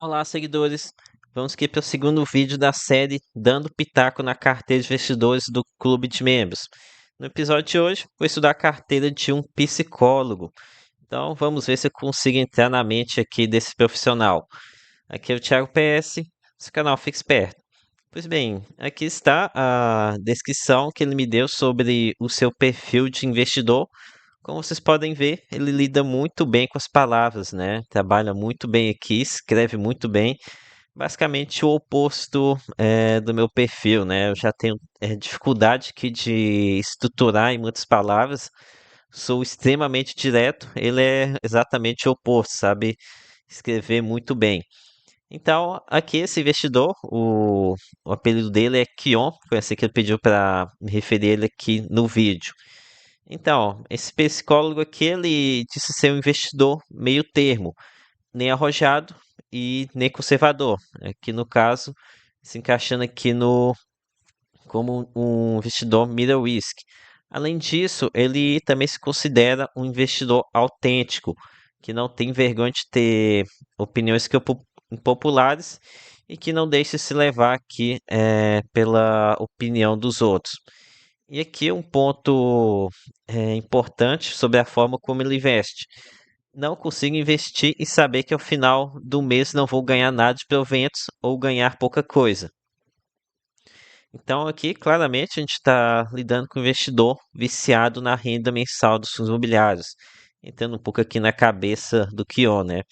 Olá, seguidores. Vamos aqui para o segundo vídeo da série Dando Pitaco na Carteira de Investidores do Clube de Membros. No episódio de hoje, vou estudar a carteira de um psicólogo. Então, vamos ver se eu consigo entrar na mente aqui desse profissional. Aqui é o Thiago PS, seu canal Fique Esperto. Pois bem, aqui está a descrição que ele me deu sobre o seu perfil de investidor. Como vocês podem ver, ele lida muito bem com as palavras, né? Trabalha muito bem aqui, escreve muito bem. Basicamente o oposto do meu perfil, né? Eu já tenho dificuldade aqui de estruturar em muitas palavras. Sou extremamente direto. Ele é exatamente o oposto, sabe? Escrever muito bem. Então, aqui esse investidor, o apelido dele é Kion, foi assim que ele pediu para me referir ele aqui no vídeo. Então, esse psicólogo aqui, ele disse ser um investidor meio termo, nem arrojado e nem conservador. Aqui no caso, se encaixando aqui no como um investidor middle risk. Além disso, ele também se considera um investidor autêntico, que não tem vergonha de ter opiniões impopulares e que não deixa se levar aqui pela opinião dos outros. E aqui um ponto importante sobre a forma como ele investe. Não consigo investir e saber que ao final do mês não vou ganhar nada de proventos ou ganhar pouca coisa. Então aqui claramente a gente está lidando com um investidor viciado na renda mensal dos fundos imobiliários. Entrando um pouco aqui na cabeça do Kion, né?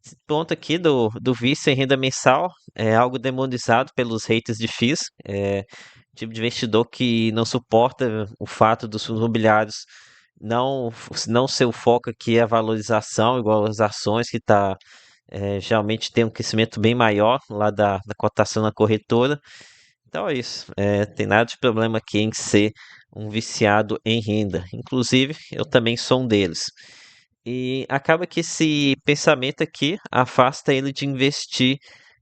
Esse ponto aqui do vício em renda mensal é algo demonizado pelos haters de FIIs. Tipo de investidor que não suporta o fato dos fundos imobiliários não ser o foco aqui é a valorização, igual as ações que geralmente tem um crescimento bem maior lá da cotação na corretora. Então é isso. Tem nada de problema aqui em ser um viciado em renda. Inclusive, eu também sou um deles. E acaba que esse pensamento aqui afasta ele de investir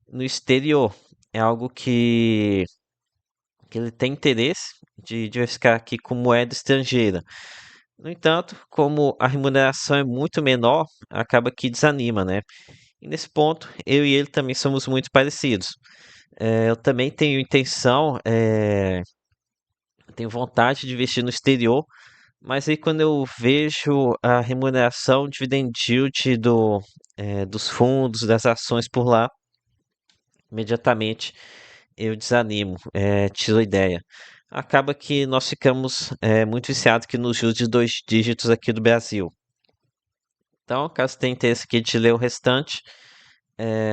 no exterior. É algo que ele tem interesse de diversificar aqui com moeda estrangeira. No entanto, como a remuneração é muito menor, acaba que desanima, né? E nesse ponto, eu e ele também somos muito parecidos. Eu também tenho intenção, tenho vontade de investir no exterior, mas aí quando eu vejo a remuneração dividend yield dos fundos, das ações por lá, imediatamente eu desanimo, tiro a ideia. Acaba que nós ficamos muito viciados aqui nos juros de dois dígitos aqui do Brasil. Então, caso tenha interesse aqui de ler o restante,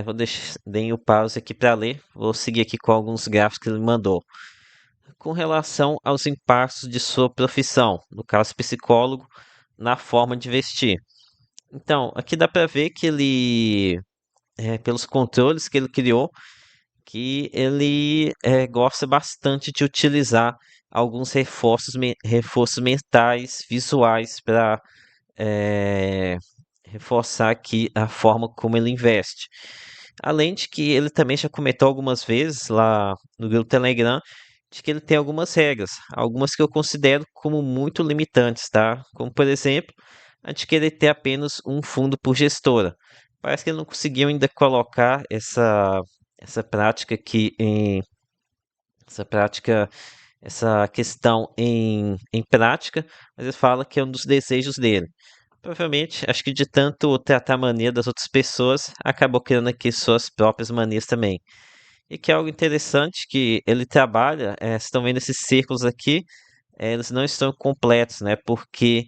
vou deixar deem o pause aqui para ler. Vou seguir aqui com alguns gráficos que ele mandou. Com relação aos impactos de sua profissão, no caso psicólogo, na forma de investir. Então, aqui dá para ver que ele, pelos controles que ele criou, que ele gosta bastante de utilizar alguns reforços mentais, visuais, para reforçar aqui a forma como ele investe. Além de que ele também já comentou algumas vezes lá no grupo Telegram de que ele tem algumas regras, algumas que eu considero como muito limitantes, tá? Como por exemplo, a de querer ter apenas um fundo por gestora. Parece que ele não conseguiu ainda colocar essa prática aqui em essa prática, essa questão em prática, mas ele fala que é um dos desejos dele. Provavelmente, acho que de tanto tratar a mania das outras pessoas, acabou criando aqui suas próprias manias também. E que é algo interessante que ele trabalha, vocês estão vendo esses círculos aqui, eles não estão completos, né? Porque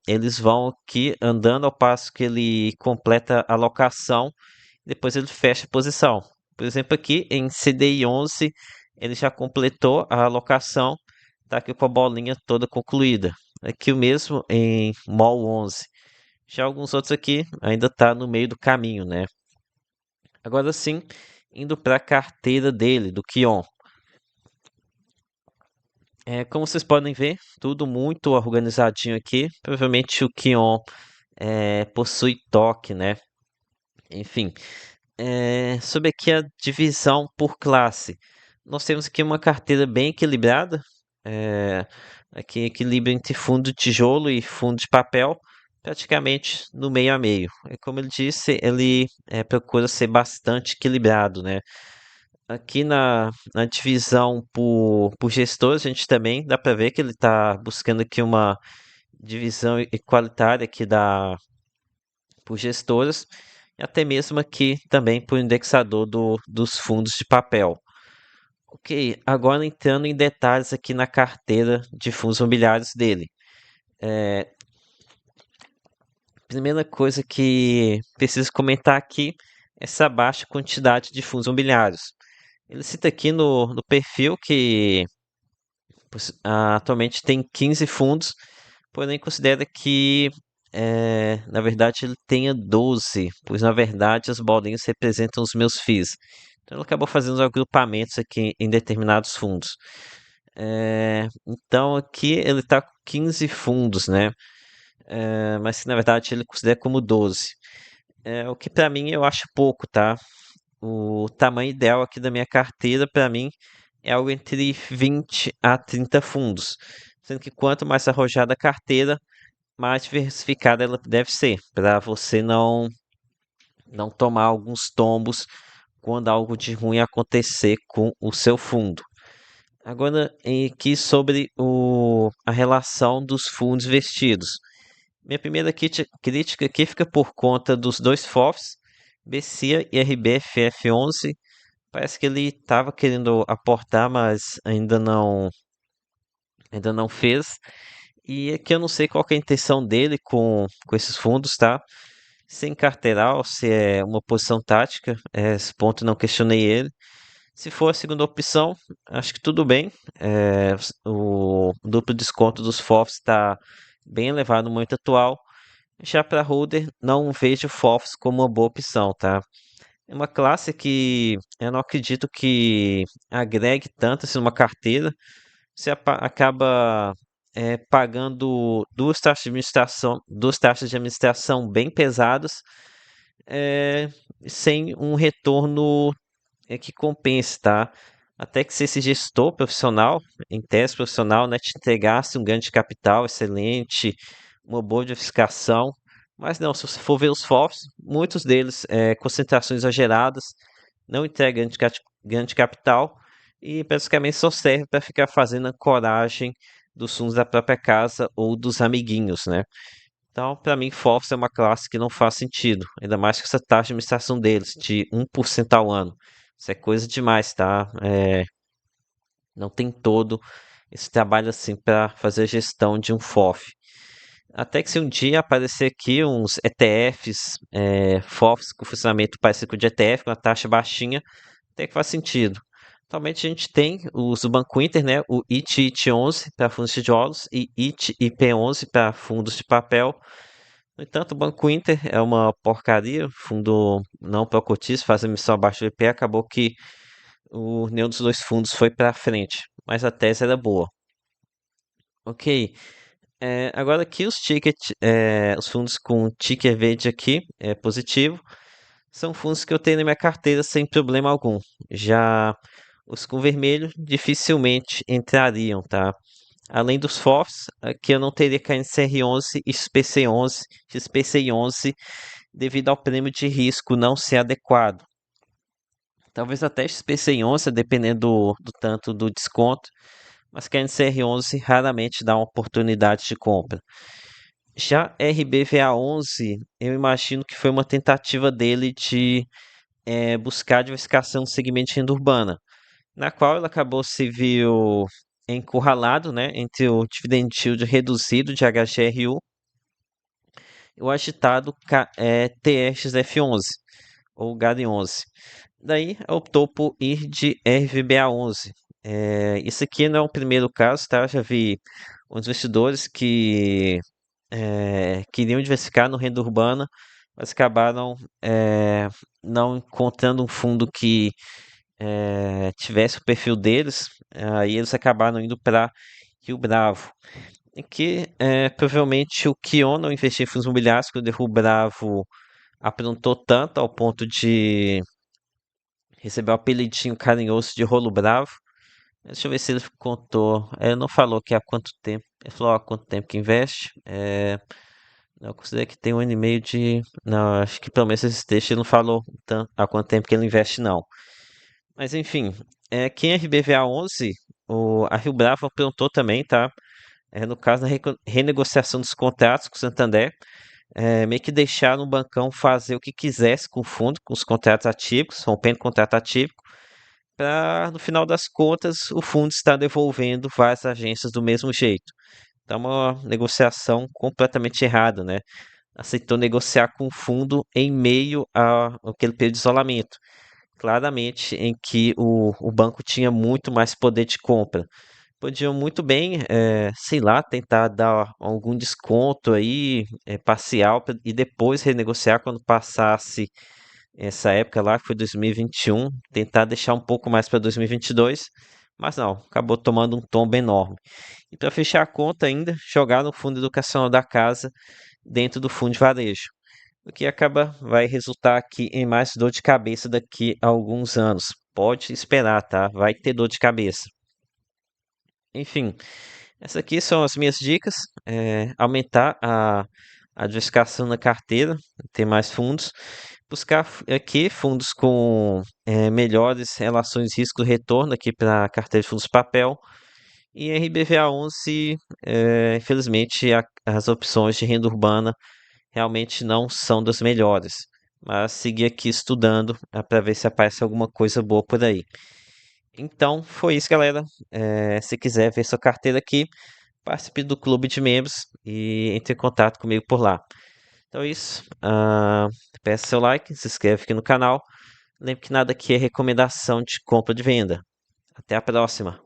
eles vão aqui andando ao passo que ele completa a locação, depois ele fecha a posição. Por exemplo, aqui em CDI 11, ele já completou a alocação, está aqui com a bolinha toda concluída. Aqui o mesmo em MOL 11. Já alguns outros aqui ainda está no meio do caminho, né? Agora sim, indo para a carteira dele, do Kion. Como vocês podem ver, tudo muito organizadinho aqui. Provavelmente o Kion possui toque, né? Enfim, sobre aqui a divisão por classe. Nós temos aqui uma carteira bem equilibrada. Aqui equilíbrio entre fundo de tijolo e fundo de papel. praticamente no meio a meio. E como ele disse, ele procura ser bastante equilibrado, né? Aqui na divisão por gestores, a gente também dá para ver que ele está buscando aqui uma divisão igualitária aqui por gestoras, e até mesmo aqui também por indexador dos fundos de papel. Ok, agora entrando em detalhes aqui na carteira de fundos imobiliários dele. Primeira coisa que preciso comentar aqui é essa baixa quantidade de fundos imobiliários. Ele cita aqui no perfil que atualmente tem 15 fundos, porém considera que na verdade ele tenha 12, pois na verdade as bolinhas representam os meus FIIs. Então ele acabou fazendo os agrupamentos aqui em determinados fundos. Então aqui ele está com 15 fundos, né? Mas que na verdade ele considera como 12. O que para mim eu acho pouco, tá? O tamanho ideal aqui da minha carteira para mim é algo entre 20 a 30 fundos. Sendo que quanto mais arrojada a carteira, mais diversificada ela deve ser, para você não tomar alguns tombos quando algo de ruim acontecer com o seu fundo. Agora, aqui sobre a relação dos fundos investidos. Minha primeira crítica aqui fica por conta dos dois FOFs, BCA e RBFF11. Parece que ele estava querendo aportar, mas ainda não fez. E aqui eu não sei qual que é a intenção dele com esses fundos, tá? Sem carteiral, se é uma posição tática, esse ponto não questionei ele. Se for a segunda opção, acho que tudo bem. O duplo desconto dos FOFs está bem elevado no momento atual. Já para holder, não vejo FOFs como uma boa opção, tá? É uma classe que eu não acredito que agregue tanto assim numa carteira. Você acaba pagando duas taxas de administração bem pesadas, é, sem um retorno que compense, tá? Até que se esse gestor profissional, em tese profissional, né, te entregasse um ganho de capital excelente, uma boa diversificação, mas não, se você for ver os FOFs, muitos deles concentrações exageradas, não entregam ganho de capital e basicamente só serve para ficar fazendo ancoragem dos fundos da própria casa ou dos amiguinhos, né? Então, para mim, FOFs é uma classe que não faz sentido, ainda mais com essa taxa de administração deles, de 1% ao ano. Isso é coisa demais, tá? Não tem todo esse trabalho assim para fazer a gestão de um FOF. Até que se um dia aparecer aqui uns ETFs, FOFs com funcionamento parecido com o de ETF, com uma taxa baixinha, até que faz sentido. Atualmente a gente tem os do Banco Inter, né? O IT11 para fundos de tijolos e IT-IP11 para fundos de papel. No entanto, o Banco Inter é uma porcaria, fundo não pró-cotismo, faz emissão abaixo do IP, acabou que nenhum dos dois fundos foi para frente, mas a tese era boa. Ok, agora aqui os fundos com ticker verde aqui, é positivo, são fundos que eu tenho na minha carteira sem problema algum. Já os com vermelho dificilmente entrariam, tá? Além dos FOFs, aqui eu não teria KNCR11 e XPCI11 devido ao prêmio de risco não ser adequado. Talvez até XPCI11, dependendo do tanto do desconto, mas KNCR11 raramente dá uma oportunidade de compra. Já RBVA11, eu imagino que foi uma tentativa dele de buscar diversificação no segmento de renda urbana, na qual ele acabou se viu encurralado, né, entre o dividend yield reduzido de HGRU e o agitado TXF11 ou GAD11. Daí optou por ir de RVBA11. Isso aqui não é o primeiro caso, tá? Eu já vi uns investidores que queriam diversificar no renda urbana, mas acabaram não encontrando um fundo que tivesse o perfil deles, aí eles acabaram indo para Rio Bravo. E que provavelmente o Kion não investiu em fundos imobiliários, que o Rio Bravo aprontou tanto ao ponto de receber o apelidinho carinhoso de Rolo Bravo. Deixa eu ver se ele contou. Ele não falou que há quanto tempo. Ele falou há quanto tempo que investe. Eu considero que tem 1 ano e meio de. Não, acho que pelo menos esse texto ele não falou há quanto tempo que ele investe, não. Mas enfim, aqui em RBVA 11, a Rio Bravo aprontou também, tá? No caso, na renegociação dos contratos com o Santander, meio que deixaram o bancão fazer o que quisesse com o fundo, com os contratos atípicos, rompendo o contrato atípico, para no final das contas o fundo estar devolvendo várias agências do mesmo jeito. Então, é uma negociação completamente errada, né? Aceitou negociar com o fundo em meio àquele período de isolamento, claramente em que o banco tinha muito mais poder de compra. Podiam muito bem, sei lá, tentar dar algum desconto aí, parcial, e depois renegociar quando passasse essa época lá, que foi 2021, tentar deixar um pouco mais para 2022, mas não, acabou tomando um tombo enorme. E para fechar a conta ainda, jogar no fundo educacional da casa dentro do fundo de varejo, o que vai resultar aqui em mais dor de cabeça daqui a alguns anos. Pode esperar, tá? Vai ter dor de cabeça. Enfim, essas aqui são as minhas dicas. Aumentar a diversificação na carteira, ter mais fundos. Buscar aqui fundos com melhores relações risco-retorno aqui para a carteira de fundos de papel. E RBVA 11, infelizmente, as opções de renda urbana realmente não são das melhores. Mas seguir aqui estudando para ver se aparece alguma coisa boa por aí. Então, foi isso, galera. Se quiser ver sua carteira aqui, participe do clube de membros e entre em contato comigo por lá. Então é isso. Peça seu like, se inscreve aqui no canal. Lembre que nada aqui é recomendação de compra ou de venda. Até a próxima.